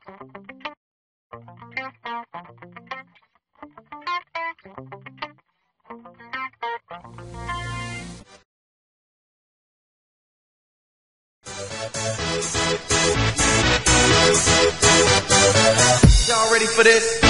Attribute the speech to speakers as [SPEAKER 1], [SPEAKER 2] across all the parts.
[SPEAKER 1] Y'all ready for this?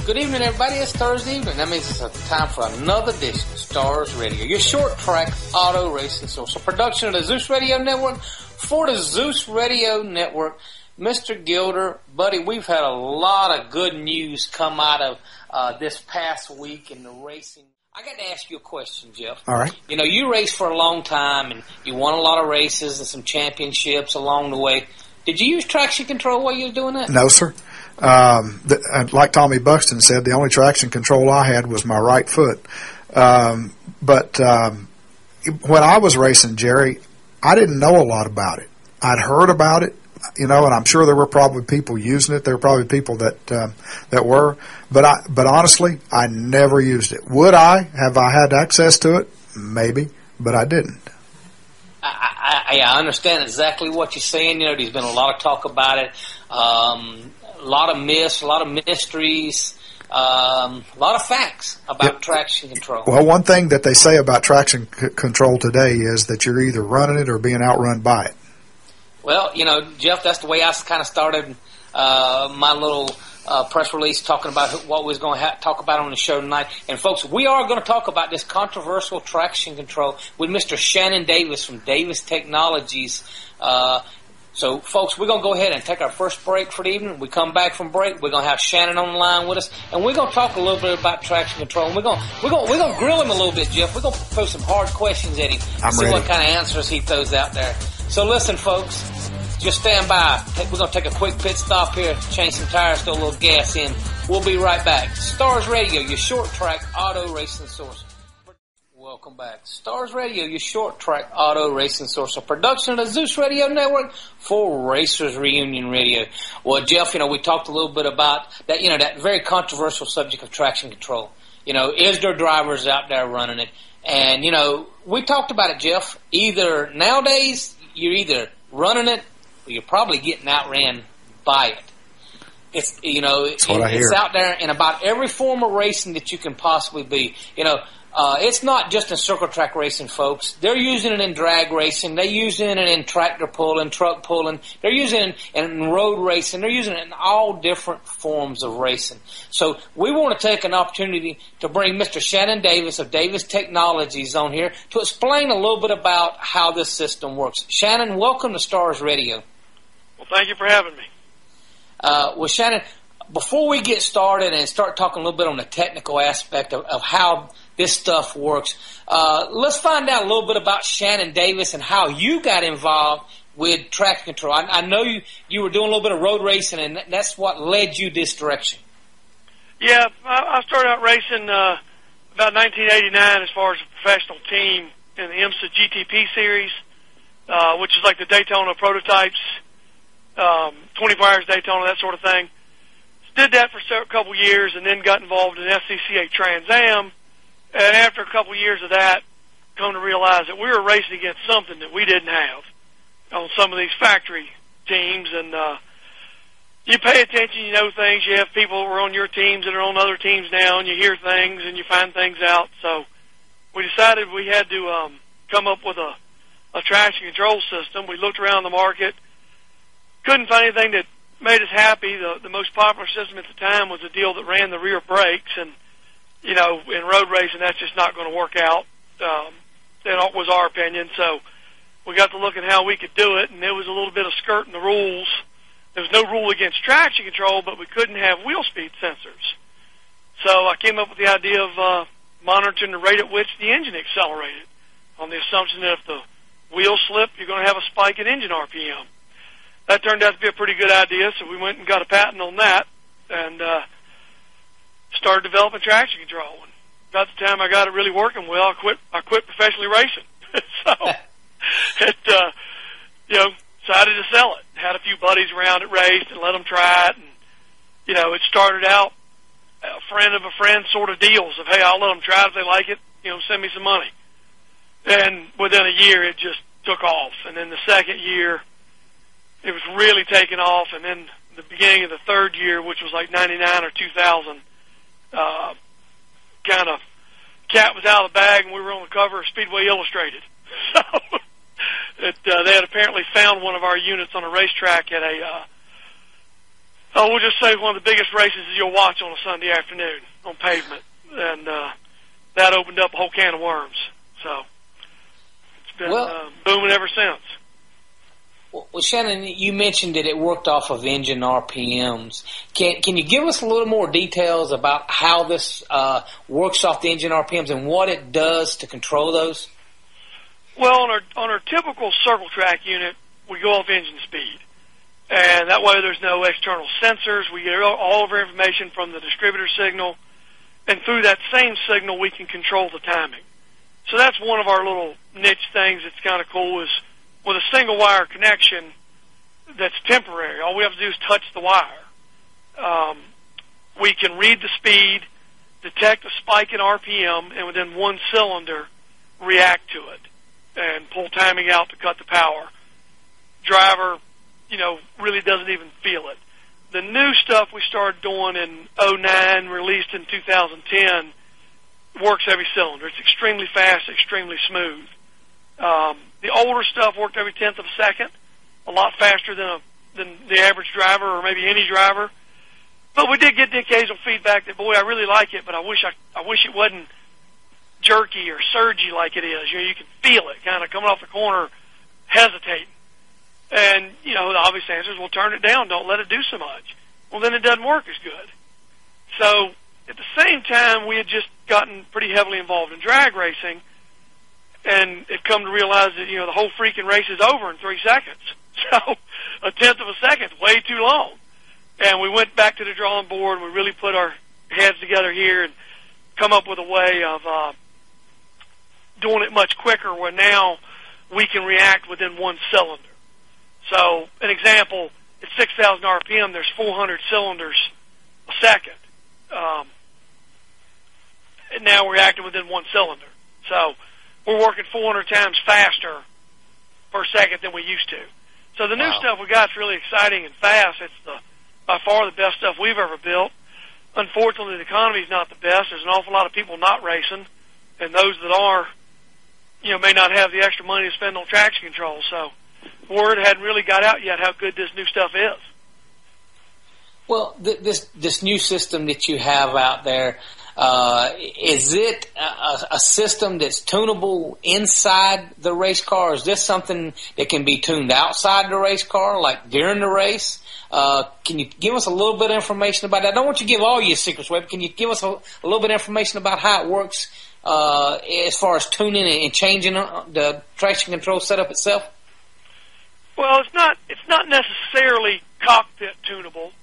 [SPEAKER 2] Good evening, everybody. It's Thursday evening. That means it's time for another edition of Stars Radio, your short track auto racing source. A production of the Zeus Radio Network for the Zeus Radio Network. Mr. Gilder, buddy, we've had a lot of good news come out of this past week in the racing. I got to ask you a question, Jeff.
[SPEAKER 3] All right.
[SPEAKER 2] You know, you raced for a long time, and you won a lot of races and some championships along the way. Did you use traction control while you were doing that?
[SPEAKER 3] No, sir. Like Tommy Buxton said, the only traction control I had was my right foot. But when I was racing, Jerry, I didn't know a lot about it. I'd heard about it, you know, and I'm sure there were probably people using it. There were probably people that were. But honestly, I never used it. Would I? Have I had access to it? Maybe, but I didn't.
[SPEAKER 2] I understand exactly what you're saying. You know, there's been a lot of talk about it, a lot of myths, a lot of mysteries, a lot of facts about traction control.
[SPEAKER 3] Well, one thing that they say about traction control today is that you're either running it or being outrun by it.
[SPEAKER 2] Well, you know, Jeff, that's the way I kind of started my little press release talking about what we was going to talk about on the show tonight. And, folks, we are going to talk about this controversial traction control with Mr. Shannon Davis from Davis Technologies. So, folks, we're going to go ahead and take our first break for the evening. We come back from break. We're going to have Shannon on the line with us, and we're going to talk a little bit about traction control. And we're going to grill him a little bit, Jeff. We're going to throw some hard questions at him. See what kind of answers he throws out there. So, listen, folks. Just stand by. We're going to take a quick pit stop here, change some tires, throw a little gas in. We'll be right back. Stars Radio, your short track auto racing source. Welcome back. Stars Radio, your short track auto racing source. A production of the Zeus Radio Network for Racers Reunion Radio. Well, Jeff, you know, we talked a little bit about that, you know, that very controversial subject of traction control. You know, is there drivers out there running it? And, you know, we talked about it, Jeff. Either nowadays, you're either running it, you're probably getting outran by it. It's, you know, it's out there in about every form of racing that you can possibly be. You know, it's not just in circle track racing, folks. They're using it in drag racing. They're using it in tractor pulling, truck pulling. They're using it in road racing. They're using it in all different forms of racing. So we want to take an opportunity to bring Mr. Shannon Davis of Davis Technologies on here to explain a little bit about how this system works. Shannon, welcome to Stars Radio.
[SPEAKER 4] Well, thank you for having me.
[SPEAKER 2] Well, Shannon, before we get started and start talking a little bit on the technical aspect of how this stuff works, let's find out a little bit about Shannon Davis and how you got involved with traction control. I know you were doing a little bit of road racing, and that's what led you this direction. Yeah,
[SPEAKER 4] I started out racing about 1989 as far as a professional team in the IMSA GTP series, which is like the Daytona prototypes. 24 Hours Daytona, that sort of thing. Did that for a couple years and then got involved in SCCA Trans Am. And after a couple years of that, come to realize that we were racing against something that we didn't have on some of these factory teams. And you pay attention, you know things. You have people who are on your teams that are on other teams now, and you hear things and you find things out. So we decided we had to come up with a traction control system. We looked around the market. Couldn't find anything that made us happy. The most popular system at the time was a deal that ran the rear brakes, and, you know, in road racing, that's just not going to work out. That was our opinion, so we got to look at how we could do it, and there was a little bit of skirting the rules. There was no rule against traction control, but we couldn't have wheel speed sensors. So I came up with the idea of monitoring the rate at which the engine accelerated, on the assumption that if the wheel slipped, you're going to have a spike in engine RPM. That turned out to be a pretty good idea, so we went and got a patent on that and started developing traction control. And about the time I got it really working well, I quit professionally racing. So you know, decided to sell it. Had a few buddies around that raced and let them try it. And, you know, it started out a friend of a friend sort of deals of, hey, I'll let them try it if they like it, you know, send me some money. And within a year, it just took off. And then the second year, it was really taking off, and then the beginning of the third year, which was like 99 or 2000, kind of cat was out of the bag, and we were on the cover of Speedway Illustrated. So they had apparently found one of our units on a racetrack at we'll just say one of the biggest races you'll watch on a Sunday afternoon on pavement, and that opened up a whole can of worms. So it's been booming ever since.
[SPEAKER 2] Well, Shannon, you mentioned that it worked off of engine RPMs. Can you give us a little more details about how this works off the engine RPMs and what it does to control those?
[SPEAKER 4] Well, on our typical circle track unit, we go off engine speed, and that way there's no external sensors. We get all of our information from the distributor signal, and through that same signal we can control the timing. So that's one of our little niche things that's kind of cool, is with a single wire connection that's temporary. All we have to do is touch the wire. We can read the speed, detect a spike in RPM, and within one cylinder react to it and pull timing out to cut the power. Driver, really doesn't even feel it. The new stuff we started doing in 2009, released in 2010, works every cylinder. It's extremely fast, extremely smooth. The older stuff worked every 1/10 of a second, a lot faster than the average driver or maybe any driver. But we did get the occasional feedback that, boy, I really like it, but I wish it wasn't jerky or surgy like it is. You can feel it kind of coming off the corner, hesitating. And, the obvious answer is, well, turn it down. Don't let it do so much. Well, then it doesn't work as good. So at the same time, we had just gotten pretty heavily involved in drag racing, and had come to realize that, the whole freaking race is over in 3 seconds. So 1/10 of a second is way too long. And we went back to the drawing board, and we really put our heads together here and come up with a way of doing it much quicker, where now we can react within one cylinder. So an example, at 6,000 RPM, there's 400 cylinders a second. And now we're reacting within one cylinder. So we're working 400 times faster per second than we used to. So the new stuff we got is really exciting and fast. It's by far the best stuff we've ever built. Unfortunately, the economy is not the best. There's an awful lot of people not racing, and those that are, may not have the extra money to spend on traction control. So word hadn't really got out yet how good this new stuff is.
[SPEAKER 2] Well, this new system that you have out there, is it a system that's tunable inside the race car? Is this something that can be tuned outside the race car, like during the race? Can you give us a little bit of information about that? I don't want you to give all your secrets away, but can you give us a little bit of information about how it works as far as tuning and changing the traction control setup itself?
[SPEAKER 4] Well, it's not necessarily cockpit tunable,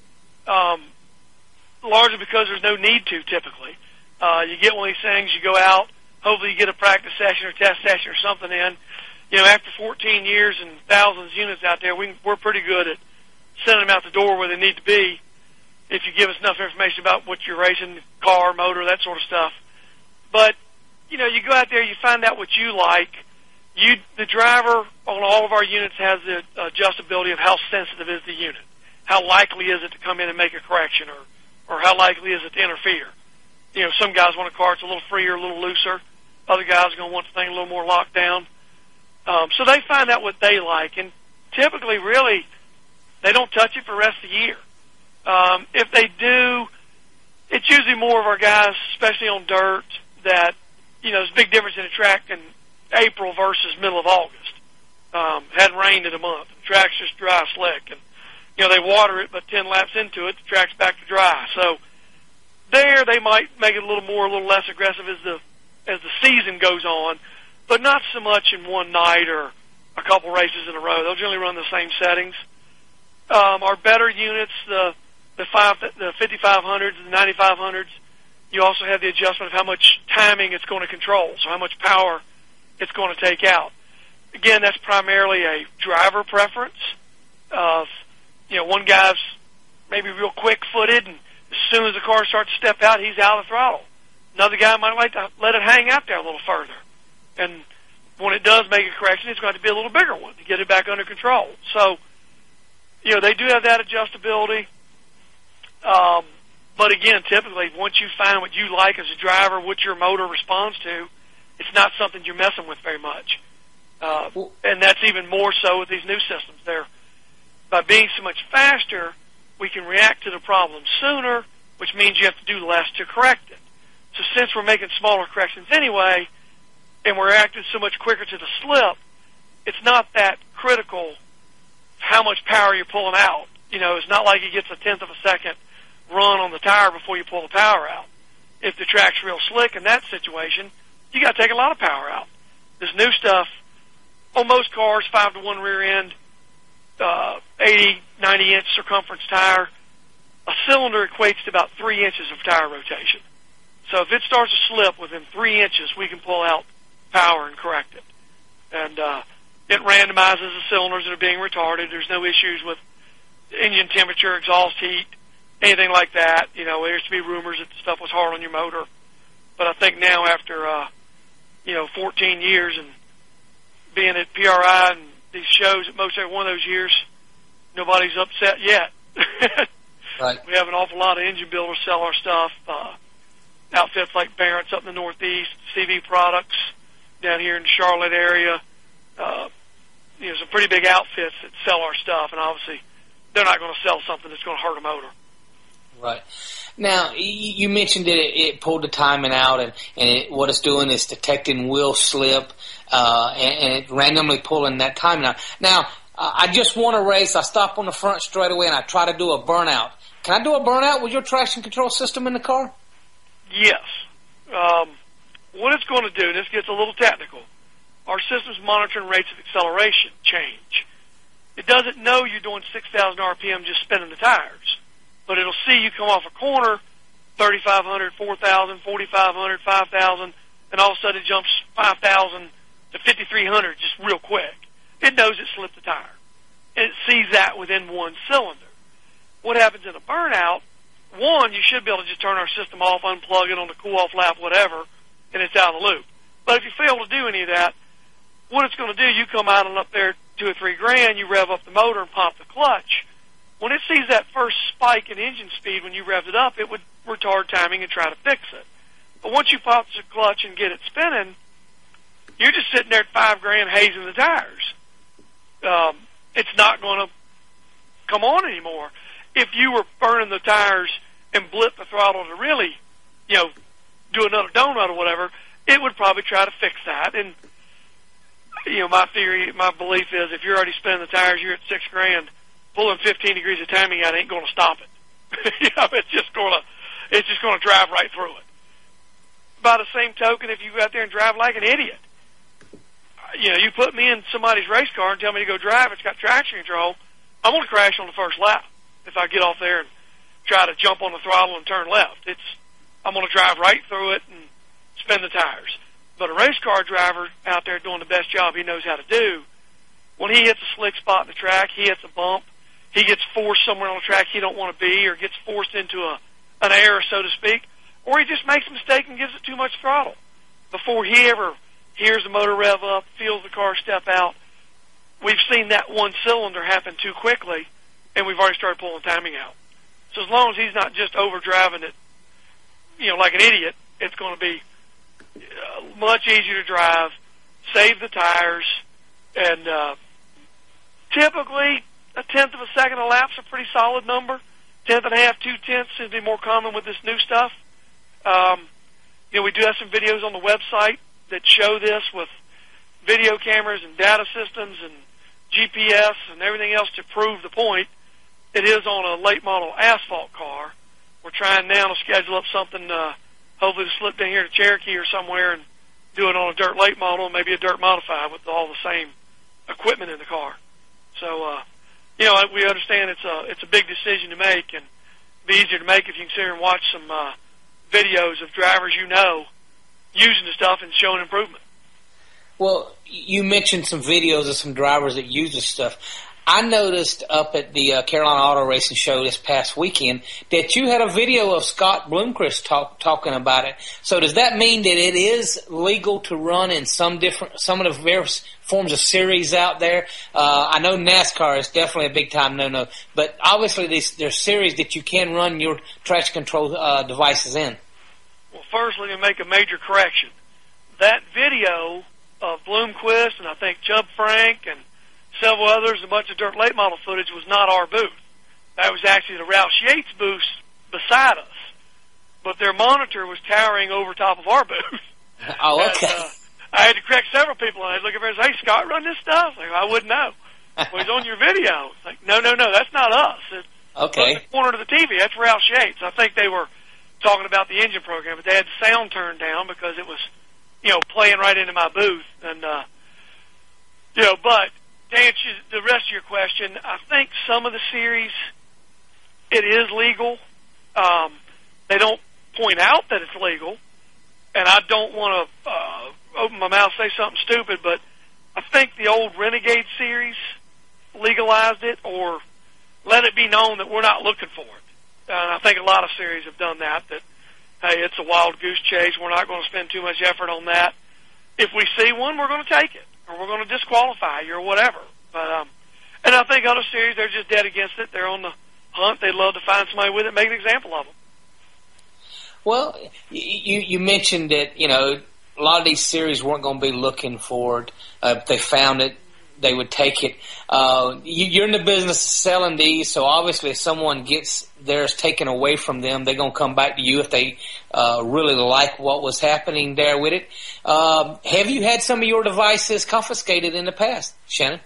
[SPEAKER 4] largely because there's no need to typically. You get one of these things, you go out, hopefully you get a practice session or test session or something in. After 14 years and thousands of units out there, we're pretty good at sending them out the door where they need to be if you give us enough information about what you're racing, car, motor, that sort of stuff. But, you go out there, you find out what you like. The driver on all of our units has the adjustability of how sensitive is the unit. How likely is it to come in and make a correction, or how likely is it to interfere? Some guys want a car that's a little freer, a little looser. Other guys are going to want the thing a little more locked down. So they find out what they like, and typically, really, they don't touch it for the rest of the year. If they do, it's usually more of our guys, especially on dirt, that, there's a big difference in a track in April versus middle of August. Hadn't rained in a month. The track's just dry, slick, and, they water it, but 10 laps into it, the track's back to dry. So there, they might make it a little less aggressive as the season goes on, but not so much in one night or a couple races in a row. They'll generally run the same settings. Our better units, the 5500s, the 9500s, you also have the adjustment of how much timing it's going to control, so how much power it's going to take out. Again, that's primarily a driver preference of, one guy's maybe real quick-footed, and as soon as the car starts to step out, he's out of the throttle. Another guy might like to let it hang out there a little further. And when it does make a correction, it's going to be a little bigger one to get it back under control. So they do have that adjustability. But again, typically, once you find what you like as a driver, what your motor responds to, it's not something you're messing with very much. And that's even more so with these new systems. By being so much faster, we can react to the problem sooner, which means you have to do less to correct it. So since we're making smaller corrections anyway, and we're reacting so much quicker to the slip, it's not that critical how much power you're pulling out. It's not like it gets a tenth of a second run on the tire before you pull the power out. If the track's real slick in that situation, you got to take a lot of power out. This new stuff, on most cars, 5-to-1 rear end, 80, 90-inch circumference tire, a cylinder equates to about 3 inches of tire rotation. So if it starts to slip within 3 inches, we can pull out power and correct it. And it randomizes the cylinders that are being retarded. There's no issues with engine temperature, exhaust heat, anything like that. There used to be rumors that the stuff was hard on your motor. But I think now after, 14 years and being at PRI and these shows at most every one of those years, nobody's upset yet.
[SPEAKER 2] Right.
[SPEAKER 4] We have an awful lot of engine builders sell our stuff. Outfits like Barrett's up in the Northeast, CV Products down here in the Charlotte area. Some pretty big outfits that sell our stuff, and obviously they're not going to sell something that's going to hurt a motor.
[SPEAKER 2] Right. Now, you mentioned that it pulled the timing out, and what it's doing is detecting wheel slip, and it randomly pulling that timing out. Now, I just want to race. I stop on the front straightaway, and I try to do a burnout. Can I do a burnout with your traction control system in the car?
[SPEAKER 4] Yes. What it's going to do, and this gets a little technical, our system's monitoring rates of acceleration change. It doesn't know you're doing 6,000 RPM just spinning the tires, but it'll see you come off a corner, 3,500, 4,000, 4,500, 5,000, and all of a sudden it jumps 5,000 to 5,300 just real quick. It knows it slipped the tire, and it sees that within one cylinder. What happens in a burnout, one, you should be able to just turn our system off, unplug it on the cool-off lap, whatever, and it's out of the loop. But if you fail to do any of that, what it's going to do, you come out and up there $2 or $3,000, you rev up the motor and pop the clutch. When it sees that first spike in engine speed when you revved it up, it would retard timing and try to fix it. But once you pop the clutch and get it spinning, you're just sitting there at $5,000 hazing the tires. It's not going to come on anymore. If you were burning the tires and blip the throttle to really, do another donut or whatever, it would probably try to fix that. And, my belief is if you're already spinning the tires, you're at $6,000, pulling 15 degrees of timing out ain't going to stop it. It's just going to drive right through it. By the same token, if you go out there and drive like an idiot, you put me in somebody's race car and tell me to go drive, it's got traction control, I'm going to crash on the first lap if I get off there and try to jump on the throttle and turn left. I'm going to drive right through it and spin the tires. But a race car driver out there doing the best job he knows how to do, when he hits a slick spot in the track, he hits a bump, he gets forced somewhere on the track he don't want to be, or gets forced into an error, so to speak, or he just makes a mistake and gives it too much throttle before he ever hears the motor rev up, feels the car step out. We've seen that one cylinder happen too quickly, and we've already started pulling timing out. So as long as he's not just overdriving it, like an idiot, it's going to be much easier to drive, save the tires, and typically a tenth of a second a lap's a pretty solid number. Tenth and a half, 2/10 seems to be more common with this new stuff. We do have some videos on the website that show this with video cameras and data systems and GPS and everything else to prove the point. It is on a late model asphalt car. We're trying now to schedule up something, hopefully to slip down here to Cherokee or somewhere and do it on a dirt late model, maybe a dirt modified with all the same equipment in the car. So, we understand it's a big decision to make, and it'd be easier to make if you can sit here and watch some videos of drivers using the stuff and showing improvement.
[SPEAKER 2] Well, you mentioned some videos of some drivers that use this stuff. I noticed up at the Carolina Auto Racing Show this past weekend that you had a video of Scott Bloomquist talking about it. So does that mean that it is legal to run in some of the forms of series out there? I know NASCAR is definitely a big time no-no, but obviously there's series that you can run your traction control devices in.
[SPEAKER 4] Well, first, let me make a major correction. That video of Bloomquist and I think Chubb Frank and several others, a bunch of dirt late model footage, was not our booth. That was actually the Roush Yates booth beside us. But their monitor was towering over top of our booth.
[SPEAKER 2] Oh, okay.
[SPEAKER 4] And, I had to correct several people, and I'd look at them and say, hey, Scott, run this stuff? Like, I wouldn't know. Well, he's on your video. It's like, no, that's not us. It's
[SPEAKER 2] okay.
[SPEAKER 4] the corner to the TV. That's Roush Yates. I think they were talking about the engine program, but they had the sound turned down because it was, playing right into my booth. And, but to answer the rest of your question, I think some of the series, it is legal. They don't point out that it's legal, and I don't want to open my mouth and say something stupid, but I think the old Renegade series legalized it or let it be known that we're not looking for it. And I think a lot of series have done that, hey, it's a wild goose chase. We're not going to spend too much effort on that. If we see one, we're going to take it, or we're going to disqualify you or whatever. But and I think other series, they're just dead against it. They're on the hunt. They'd love to find somebody with it, make an example of them.
[SPEAKER 2] Well, you mentioned that, a lot of these series weren't going to be looking for it. If they found it, they would take it. You're in the business of selling these, so obviously if someone gets theirs taken away from them, they're going to come back to you if they really like what was happening there with it. Have you had some of your devices confiscated in the past, Shannon?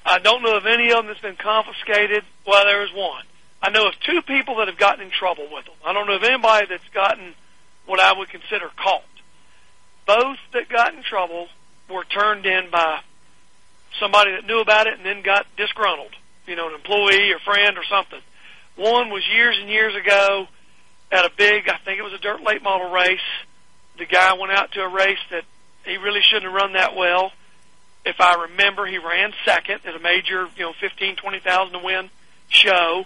[SPEAKER 4] I don't know of any of them that's been confiscated. Well, there is one. I know of two people that have gotten in trouble with them. I don't know of anybody that's gotten what I would consider caught. Both that got in trouble were turned in by somebody that knew about it and then got disgruntled, an employee or friend or something. One was years and years ago at a big, I think it was a dirt late model race. The guy went out to a race that he really shouldn't have run that well. If I remember, he ran second at a major, 15, 20,000 to win show.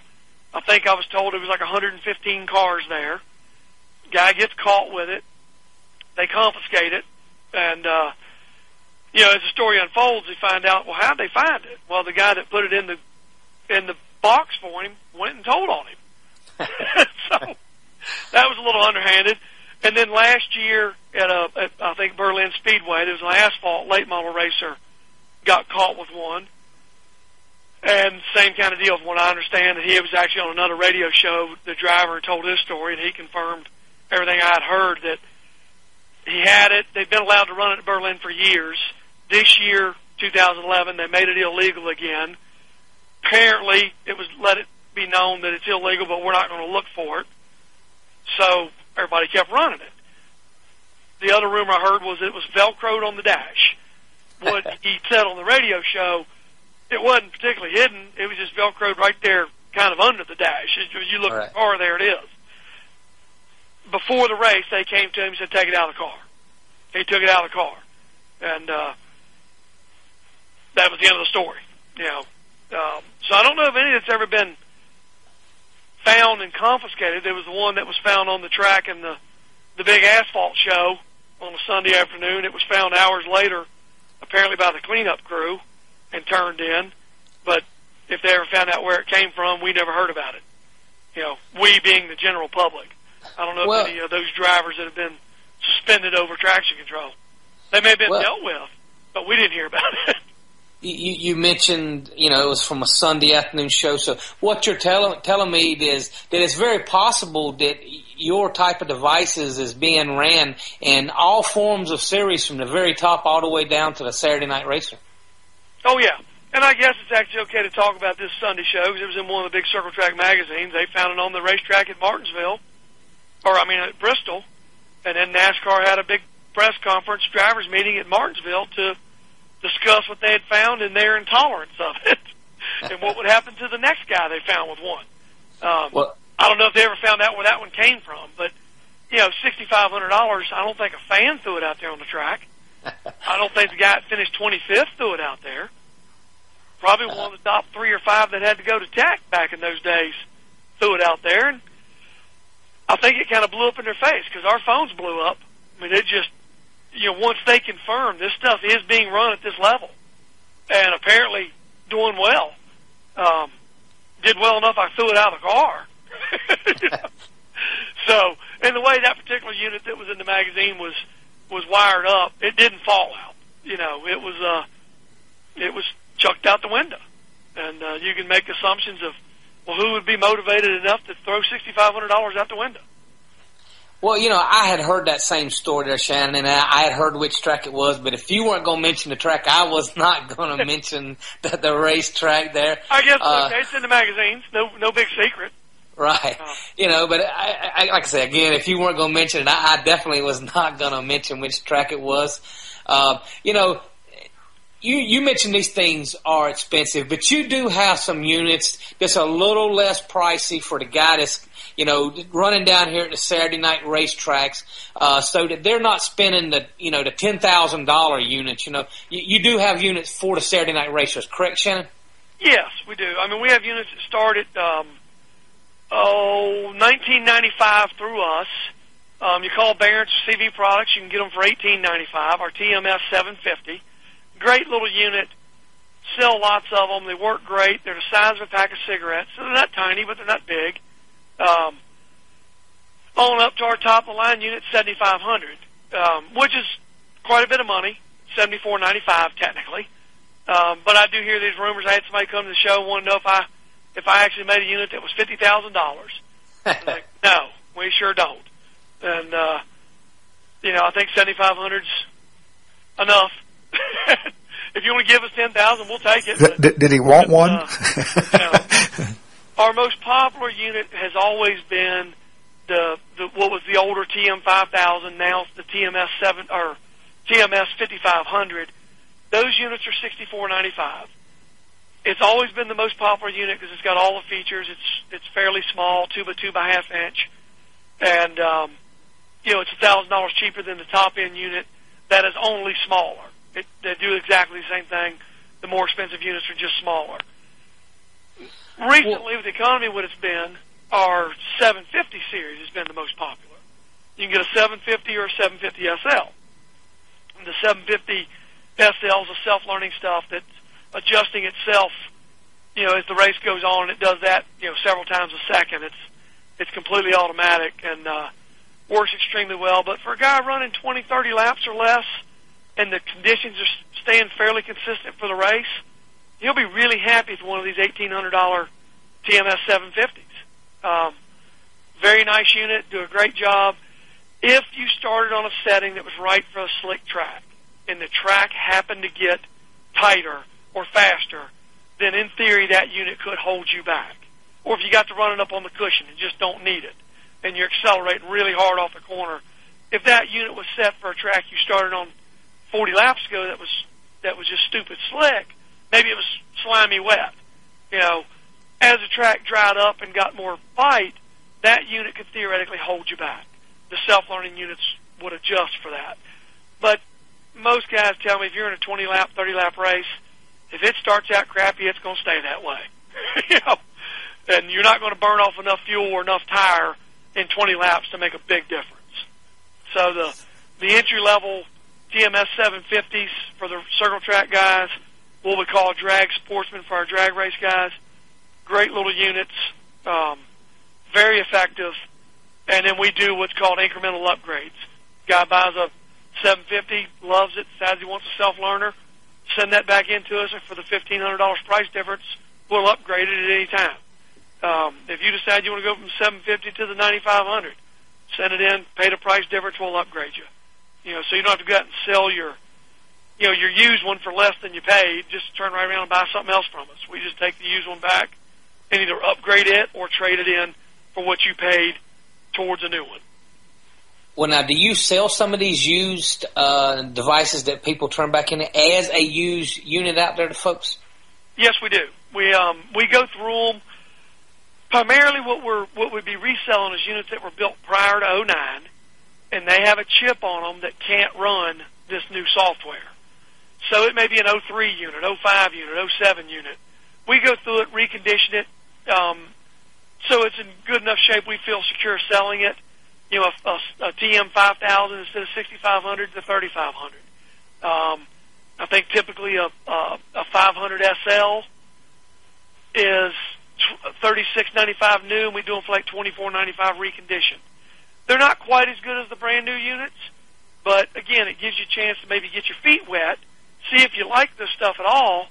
[SPEAKER 4] I think I was told it was like 115 cars there. Guy gets caught with it. They confiscate it. And, as the story unfolds, they find out, well, how'd they find it? Well, the guy that put it in the box for him went and told on him. So that was a little underhanded. And then last year at I think Berlin Speedway, there was an asphalt late model racer got caught with one. And same kind of deal from what I understand, that he was actually on another radio show. The driver told his story, and he confirmed everything I had heard, that he had it. They've been allowed to run it at Berlin for years. This year, 2011, they made it illegal again. Apparently, it was let it be known that it's illegal, but we're not going to look for it. So everybody kept running it. The other rumor I heard was it was Velcroed on the dash. What he said on the radio show, it wasn't particularly hidden. It was just Velcroed right there, kind of under the dash. As you look at the car, there it is. Before the race, they came to him and said, take it out of the car. He took it out of the car. And that was the end of the story. So I don't know of any that's ever been found and confiscated. There was the one that was found on the track in the big asphalt show on a Sunday afternoon. It was found hours later, apparently by the cleanup crew, and turned in. But if they ever found out where it came from, we never heard about it. We being the general public. I don't know if any of those drivers that have been suspended over traction control. They may have been dealt with, but we didn't hear about it.
[SPEAKER 2] You mentioned, it was from a Sunday afternoon show. So what you're telling me is that it's very possible that your type of devices is being ran in all forms of series from the very top all the way down to the Saturday Night Racer.
[SPEAKER 4] Oh, yeah. And I guess it's actually okay to talk about this Sunday show because it was in one of the big Circle Track magazines. They found it on the racetrack at Martinsville, at Bristol. And then NASCAR had a big press conference, drivers meeting at Martinsville to discuss what they had found and their intolerance of it and what would happen to the next guy they found with one. I don't know if they ever found out where that one came from, but, $6,500, I don't think a fan threw it out there on the track. I don't think the guy that finished 25th threw it out there. Probably one of the top 3 or 5 that had to go to Tech back in those days threw it out there. And I think it kind of blew up in their face because our phones blew up. I mean, it just once they confirm this stuff is being run at this level, and apparently doing well, did well enough I threw it out of the car. So, and the way that particular unit that was in the magazine was wired up, it didn't fall out. It was chucked out the window. And you can make assumptions of, well, who would be motivated enough to throw $6,500 out the window?
[SPEAKER 2] Well, I had heard that same story there, Shannon, and I had heard which track it was, but if you weren't going to mention the track, I was not going to mention the racetrack there.
[SPEAKER 4] I guess okay, it's in the magazines. No big secret.
[SPEAKER 2] Right. But I like I say, again, if you weren't going to mention it, I definitely was not going to mention which track it was. You mentioned these things are expensive, but you do have some units that's a little less pricey for the guy that's, running down here at the Saturday night racetracks, so that they're not spending the $10,000 units. You do have units for the Saturday night racers, correct, Shannon?
[SPEAKER 4] Yes, we do. I mean, we have units that start at, $19.95 through us. You call Barron's CV Products, you can get them for $18.95. Our TMS 750. Great little unit. Sell lots of them. They work great. They're the size of a pack of cigarettes. So they're not tiny, but they're not big. On up to our top of the line unit, 7,500, which is quite a bit of money. $74.95 technically. But I do hear these rumors. I had somebody come to the show and want to know if I actually made a unit that was $50,000. Like, no, we sure don't. And I think 7,500's enough. If you want to give us 10,000, we'll take it.
[SPEAKER 3] Did he want one?
[SPEAKER 4] Our most popular unit has always been what was the older TM5000. Now it's the TMS 5500. Those units are $64.95. It's always been the most popular unit because it's got all the features. It's fairly small, 2 by 2 by half inch, and it's $1,000 cheaper than the top end unit that is only smaller. They do exactly the same thing. The more expensive units are just smaller. Recently, with the economy, what it's been, our 750 series has been the most popular. You can get a 750 or a 750 SL. And the 750 SL is a self-learning stuff that's adjusting itself, as the race goes on. It does that, several times a second. It's completely automatic and works extremely well. But for a guy running 20, 30 laps or less, and the conditions are staying fairly consistent for the race, he'll be really happy with one of these $1,800 TMS 750s. Very nice unit, do a great job. If you started on a setting that was right for a slick track, and the track happened to get tighter or faster, then in theory that unit could hold you back. Or if you got to run it up on the cushion and just don't need it, and you're accelerating really hard off the corner, if that unit was set for a track you started on 40 laps ago that was just stupid slick, maybe it was slimy wet. As the track dried up and got more bite, that unit could theoretically hold you back. The self-learning units would adjust for that. But most guys tell me if you're in a 20-lap, 30-lap race, if it starts out crappy, it's going to stay that way. And you're not going to burn off enough fuel or enough tire in 20 laps to make a big difference. So the entry-level TMS 750s for the circle track guys, what we call drag sportsmen for our drag race guys, great little units, very effective, and then we do what's called incremental upgrades. Guy buys a 750, loves it, decides he wants a self-learner, send that back into us, and for the $1,500 price difference, we'll upgrade it at any time. If you decide you want to go from 750 to the 9500, send it in, pay the price difference, we'll upgrade you. So you don't have to go out and sell your used one for less than you paid. Just turn right around and buy something else from us. We just take the used one back and either upgrade it or trade it in for what you paid towards a new one.
[SPEAKER 2] Well, now, do you sell some of these used devices that people turn back in as a used unit out there to folks?
[SPEAKER 4] Yes, we do. We go through them. Primarily, what we'd be reselling is units that were built prior to 09, and they have a chip on them that can't run this new software. So it may be an 03 unit, 05 unit, 07 unit. We go through it, recondition it, so it's in good enough shape we feel secure selling it. a TM 5000 instead of 6500 to 3500. I think typically a 500 SL is $36.95 new, and we do them for like $24.95 reconditioned. They're not quite as good as the brand new units, but again, it gives you a chance to maybe get your feet wet, see if you like this stuff at all,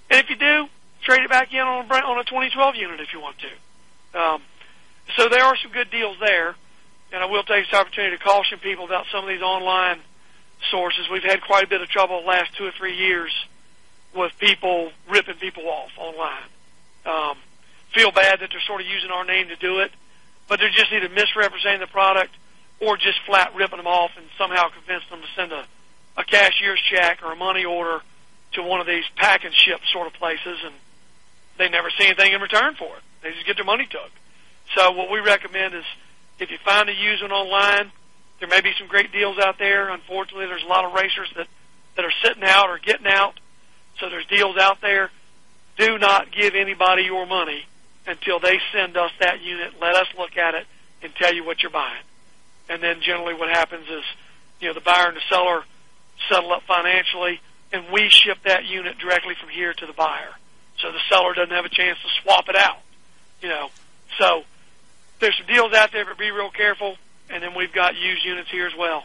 [SPEAKER 4] and if you do, trade it back in on a 2012 unit if you want to. So there are some good deals there, and I will take this opportunity to caution people about some of these online sources. We've had quite a bit of trouble the last 2 or 3 years with people ripping people off online. Feel bad that they're sort of using our name to do it, but they're just either misrepresenting the product or just flat ripping them off and somehow convince them to send a cashier's check or a money order to one of these pack and ship sort of places, and they never see anything in return for it. They just get their money took. So what we recommend is if you find a used one online, there may be some great deals out there. Unfortunately, there's a lot of racers that are sitting out or getting out, so there's deals out there. Do not give anybody your money until they send us that unit, let us look at it, and tell you what you're buying. And then generally what happens is, the buyer and the seller settle up financially, and we ship that unit directly from here to the buyer. So the seller doesn't have a chance to swap it out, So there's some deals out there, but be real careful. And then we've got used units here as well.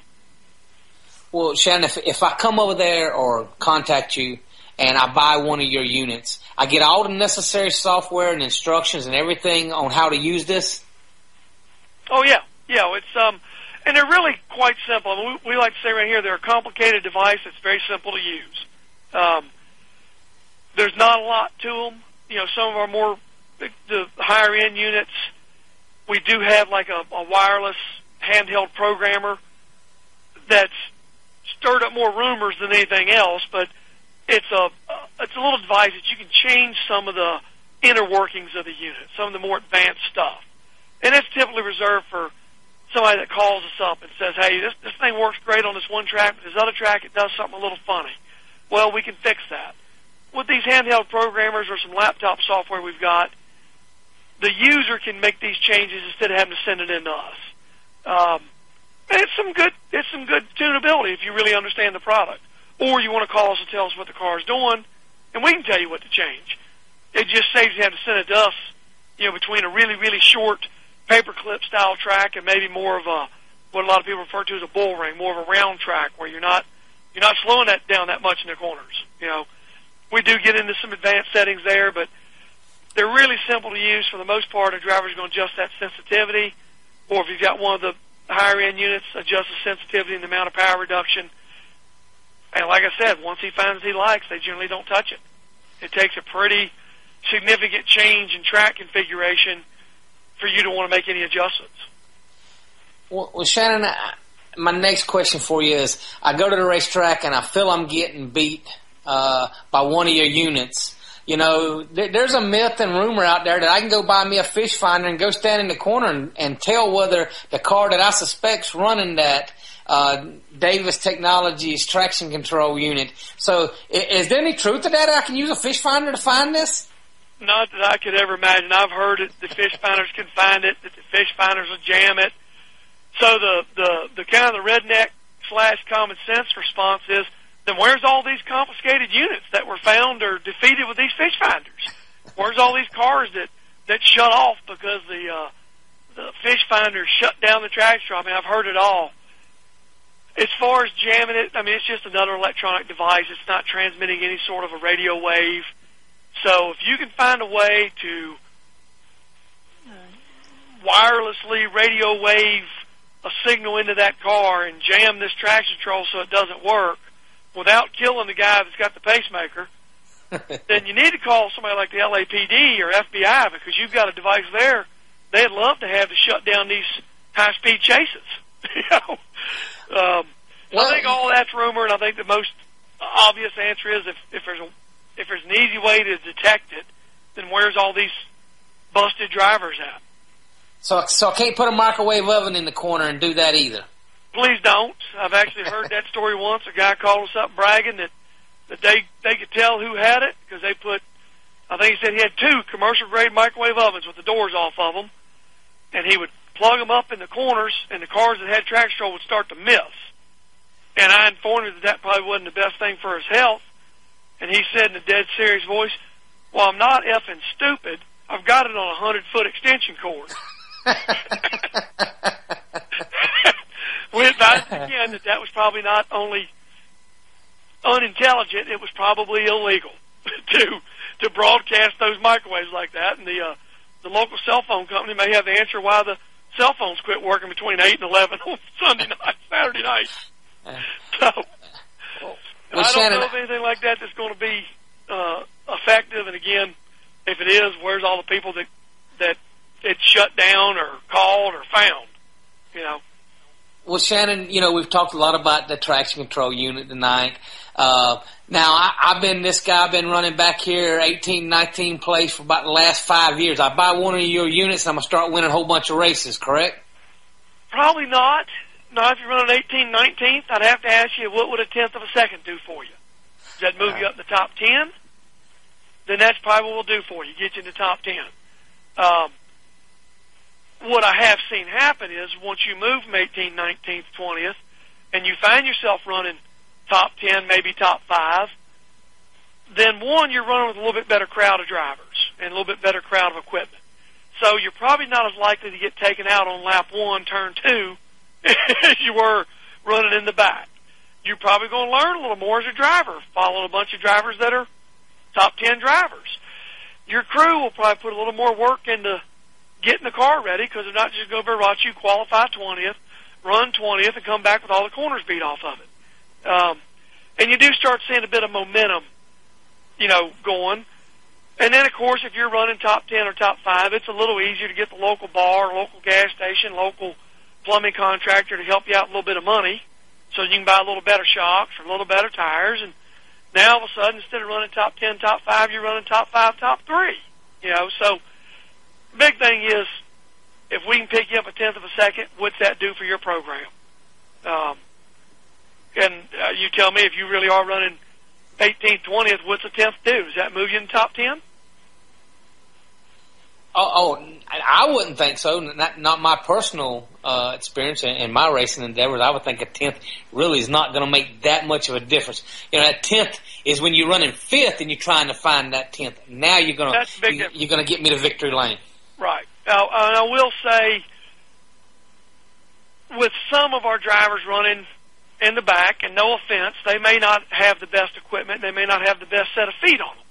[SPEAKER 2] Well, Shannon, if I come over there or contact you and I buy one of your units, I get all the necessary software and instructions and everything on how to use this?
[SPEAKER 4] Oh, yeah. Yeah, it's and they're really quite simple. I mean, we like to say right here they're a complicated device that's very simple to use. There's not a lot to them. Some of our more the higher-end units, we do have like a wireless handheld programmer that's stirred up more rumors than anything else, but it's a little device that you can change some of the inner workings of the unit, some of the more advanced stuff. And it's typically reserved for somebody that calls us up and says, hey, this thing works great on this one track, but this other track it does something a little funny. Well, we can fix that. With these handheld programmers or some laptop software we've got, the user can make these changes instead of having to send it in to us. And it's some good tunability if you really understand the product. Or you want to call us and tell us what the car is doing, and we can tell you what to change. It just saves you having to send it to us, between a really, really short paperclip style track and maybe more of what a lot of people refer to as a bull ring, more of a round track where you're not slowing that down that much in the corners. We do get into some advanced settings there, but they're really simple to use. For the most part, a driver's going to adjust that sensitivity, or if you've got one of the higher-end units, adjust the sensitivity and the amount of power reduction. And like I said, once he finds he likes, they generally don't touch it. It takes a pretty significant change in track configuration for you to want to make any adjustments.
[SPEAKER 2] Well, Shannon, my next question for you is, I go to the racetrack and I feel I'm getting beat by one of your units. There's a myth and rumor out there that I can go buy me a fish finder and go stand in the corner and tell whether the car that I suspect's running that Davis Technologies traction control unit. So is there any truth to that? I can use a fish finder to find this?
[SPEAKER 4] Not that I could ever imagine. I've heard that the fish finders can find it, that the fish finders will jam it. So the kind of the redneck / common sense response is, then where's all these confiscated units that were found or defeated with these fish finders? Where's all these cars that shut off because the fish finders shut down the traction? I mean, I've heard it all. As far as jamming it, I mean, it's just another electronic device. It's not transmitting any sort of a radio wave. So if you can find a way to wirelessly radio wave a signal into that car and jam this traction control so it doesn't work without killing the guy that's got the pacemaker, then you need to call somebody like the LAPD or FBI, because you've got a device there they'd love to have to shut down these high-speed chases. I think all that's rumor, and I think the most obvious answer is if there's an easy way to detect it, then where's all these busted drivers at?
[SPEAKER 2] So I can't put a microwave oven in the corner and do that either.
[SPEAKER 4] Please don't. I've actually heard that story once. A guy called us up bragging that they could tell who had it because they put, I think he said he had 2 commercial-grade microwave ovens with the doors off of them, and he would plug them up in the corners, and the cars that had traction control would start to miss. And I informed him that probably wasn't the best thing for his health. And he said in a dead serious voice, "Well, I'm not effing stupid. I've got it on a 100-foot extension cord." We advised again that was probably not only unintelligent, it was probably illegal to broadcast those microwaves like that. And the local cell phone company may have the answer why the cell phones quit working between 8 and 11 on Sunday night, Saturday night. So I don't know of anything like that that's going to be effective. And again, if it is, where's all the people that it shut down or called or found? You know.
[SPEAKER 2] Well, Shannon, we've talked a lot about the traction control unit tonight. Now, I've been running back here 18, 19 place for about the last 5 years. I buy one of your units, and I'm going to start winning a whole bunch of races, correct?
[SPEAKER 4] Probably not. Not if you're running 18, 19th. I'd have to ask you, what would a tenth of a second do for you? Does that move you up in the top 10? Then that's probably what we'll do for you, get you in the top 10. What I have seen happen is once you move from 18th, 19th, 20th, and you find yourself running top 10, maybe top 5, then one, you're running with a little bit better crowd of drivers and a little bit better crowd of equipment. So you're probably not as likely to get taken out on lap 1, turn 2, as you were running in the back. You're probably going to learn a little more as a driver, following a bunch of drivers that are top 10 drivers. Your crew will probably put a little more work into getting the car ready because they're not just going to watch you qualify 20th, run 20th, and come back with all the corners beat off of it. And you do start seeing a bit of momentum, going. And then, of course, if you're running top 10 or top 5, it's a little easier to get the local bar, local gas station, local plumbing contractor to help you out a little bit of money so you can buy a little better shocks or a little better tires. And now, all of a sudden, instead of running top 10, top 5, you're running top 5, top 3. So the big thing is, if we can pick you up a tenth of a second, what's that do for your program? You tell me if you really are running 18th, 20th, what's a tenth do? Does that move you in the top 10?
[SPEAKER 2] I wouldn't think so. Not my personal experience in my racing endeavors. I would think a tenth really is not going to make that much of a difference. That tenth is when you're running fifth and you're trying to find that tenth. Now you're going to get me to victory lane.
[SPEAKER 4] Right. Now, I will say, with some of our drivers running in the back, and no offense, they may not have the best equipment, they may not have the best set of feet on them.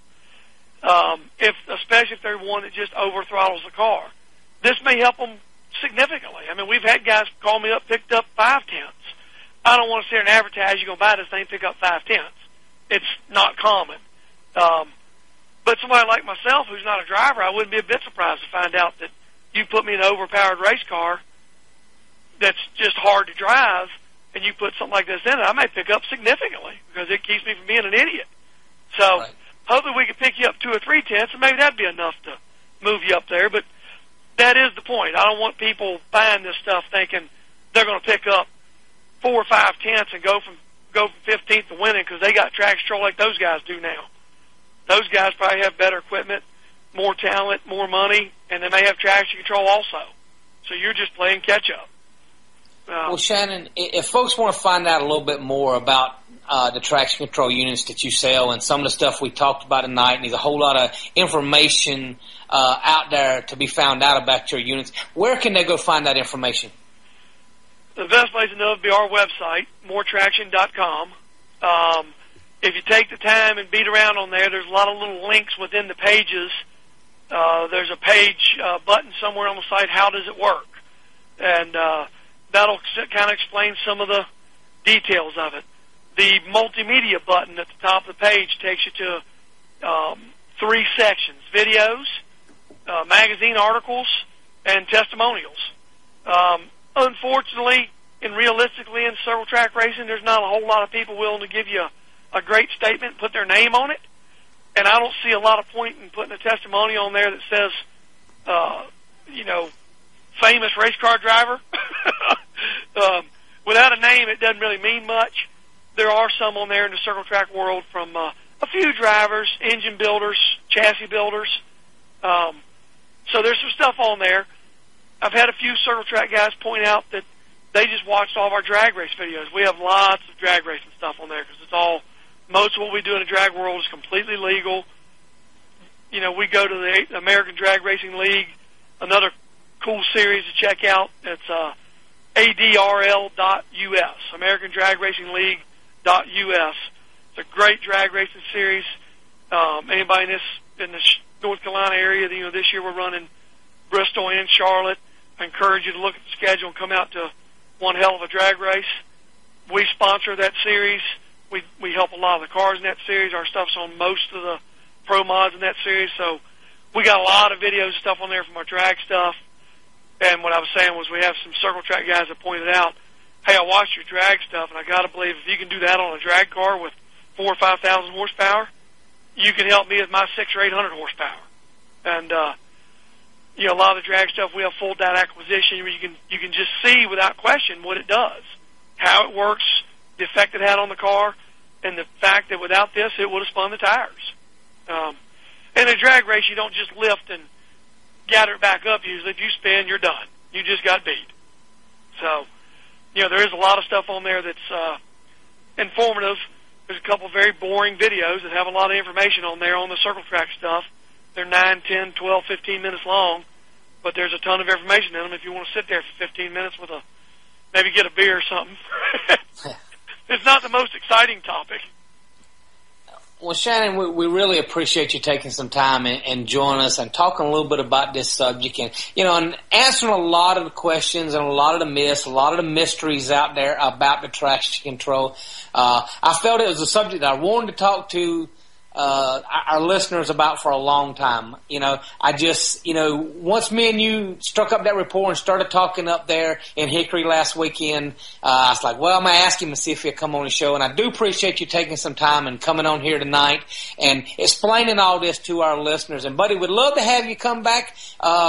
[SPEAKER 4] Especially if they're one that just over throttles the car. This may help them significantly. I mean, we've had guys call me up, picked up 5/10. I don't want to sit here and advertise you're going to buy this thing, pick up 5/10. It's not common. But somebody like myself who's not a driver, I wouldn't be a bit surprised to find out that you put me in an overpowered race car that's just hard to drive, and you put something like this in it, I may pick up significantly because it keeps me from being an idiot. So hopefully we can pick you up 2 or 3 tenths, and maybe that'd be enough to move you up there. But that is the point. I don't want people buying this stuff thinking they're going to pick up 4 or 5 tenths and go from 15th to winning because they got traction control like those guys do now. Those guys probably have better equipment, more talent, more money, and they may have traction control also. So you're just playing catch-up.
[SPEAKER 2] Well, Shannon, if folks want to find out a little bit more about the traction control units that you sell and some of the stuff we talked about tonight, and there's a whole lot of information out there to be found out about your units, where can they go find that information?
[SPEAKER 4] The best place to know would be our website, moretraction.com. If you take the time and beat around on there, there's a lot of little links within the pages. There's a page button somewhere on the site, how does it work? And that'll kind of explain some of the details of it. The multimedia button at the top of the page takes you to 3 sections: videos, magazine articles, and testimonials. Unfortunately and realistically in circle track racing, there's not a whole lot of people willing to give you a great statement, put their name on it, and I don't see a lot of point in putting a testimonial on there that says, famous race car driver. Without a name, it doesn't really mean much. There are some on there in the circle track world from a few drivers, engine builders, chassis builders. So there's some stuff on there. I've had a few circle track guys point out that they just watched all of our drag race videos. We have lots of drag racing stuff on there because most of what we do in the drag world is completely legal. You know, we go to the American Drag Racing League, another cool series to check out. It's ADRL.us, American Drag Racing League.us. It's a great drag racing series. Anybody in this North Carolina area, you know, this year we're running Bristol and Charlotte. I encourage you to look at the schedule and come out to one hell of a drag race. We sponsor that series. We help a lot of the cars in that series. Our stuff's on most of the pro mods in that series, so we got a lot of videos and stuff on there from our drag stuff. And what I was saying was we have some circle track guys that pointed out, hey, I watched your drag stuff, and I got to believe if you can do that on a drag car with 4,000 or 5,000 horsepower, you can help me with my 600 or 800 horsepower. And you know, a lot of the drag stuff we have full data acquisition where you can just see without question what it does, how it works, the effect it had on the car, and the fact that without this it would have spun the tires. In a drag race, you don't just lift and gather it back up. Usually, if you spin, you're done. You just got beat. So, you know, there is a lot of stuff on there that's informative. There's a couple of very boring videos that have a lot of information on there on the circle track stuff. They're 9, 10, 12, 15 minutes long, but there's a ton of information in them if you want to sit there for 15 minutes with maybe get a beer or something. It's not the most exciting topic.
[SPEAKER 2] Well, Shannon, we really appreciate you taking some time and joining us and talking a little bit about this subject and, you know, and answering a lot of the questions and a lot of the myths, a lot of the mysteries out there about the traction control. I felt it was a subject that I wanted to talk to our listeners about for a long time. You know, once me and you struck up that rapport and started talking up there in Hickory last weekend, I was like, well, I'm going to ask him to see if he'll come on the show. And I do appreciate you taking some time and coming on here tonight and explaining all this to our listeners. And, buddy, we'd love to have you come back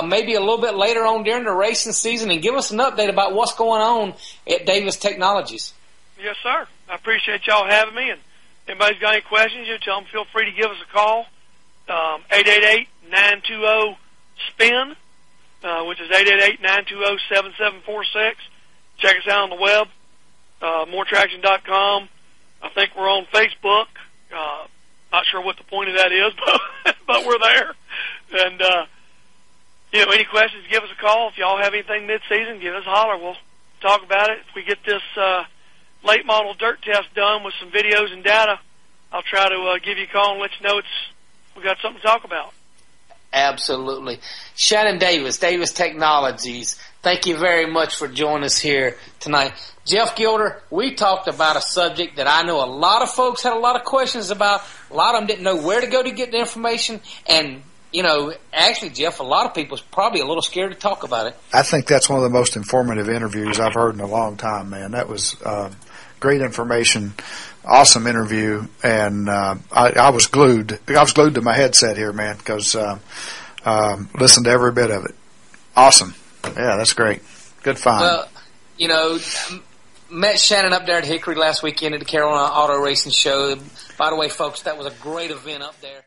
[SPEAKER 2] maybe a little bit later on during the racing season and give us an update about what's going on at Davis Technologies.
[SPEAKER 4] Yes, sir. I appreciate y'all having me. And anybody's got any questions, you tell them feel free to give us a call, 888-920-SPIN, which is 888-920-7746. Check us out on the web, moretraction.com. I think we're on Facebook. Not sure what the point of that is, but we're there. And, you know, any questions, give us a call. If y'all have anything mid-season, give us a holler. We'll talk about it. If we get this late model dirt test done with some videos and data, I'll try to give you a call and let you know we got something to talk about.
[SPEAKER 2] Absolutely. Shannon Davis, Davis Technologies, thank you very much for joining us here tonight. Jeff Gilder, we talked about a subject that I know a lot of folks had a lot of questions about. A lot of them didn't know where to go to get the information. And, you know, actually, Jeff, a lot of people's probably a little scared to talk about it.
[SPEAKER 3] I think that's one of the most informative interviews I've heard in a long time, man. That was great information, awesome interview, and I was glued. I was glued to my headset here, man, because listened to every bit of it. Awesome. Yeah, that's great. Good find.
[SPEAKER 2] Well, you know, met Shannon up there at Hickory last weekend at the Carolina Auto Racing Show. By the way, folks, that was a great event up there.